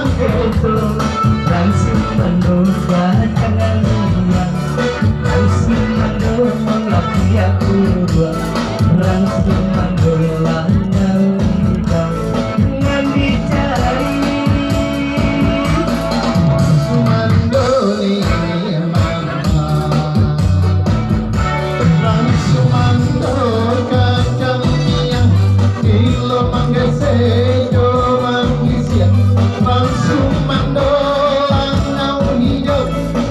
itu langsung menduga jangan luang, langsung menduga lagi aku dua, langsung menduga nyaudah dengan dicari sumandoli mama langsung mandol kacang yang kilo manggesejo manggisian langsung mandolang ngau hijau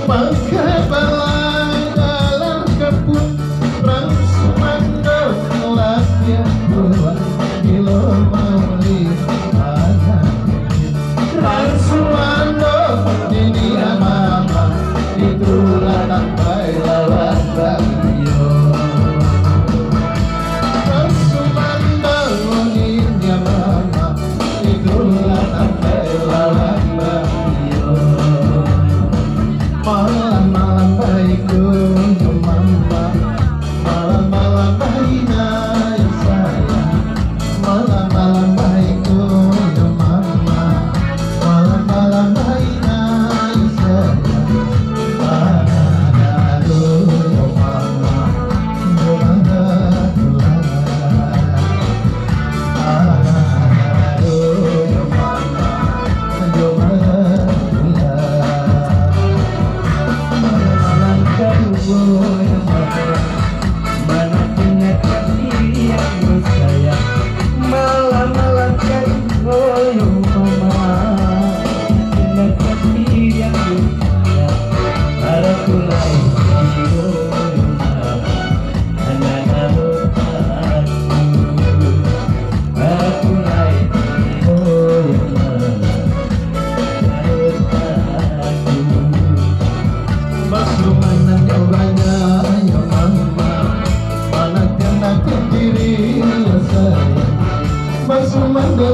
pakai balai dalam kebun langsung mandol lagi buat kilo mauli ada langsung mandol ini mama itulah sampai lawan bagio langsung mandol ini mama itulah sampai lawan bagio malam-malam baikku mama malam-malam baiknya sayang malam-malam baikku mama malam-malam baiknya sayang aduh mama mana punya kasih yang sayang malam-malam kan goyong mama punya kasih yang sayang para tulai goyong anak-anak aku para tulai goyong masuk mana jawabannya ya mama mana kena ke diri ya sayang masuk mana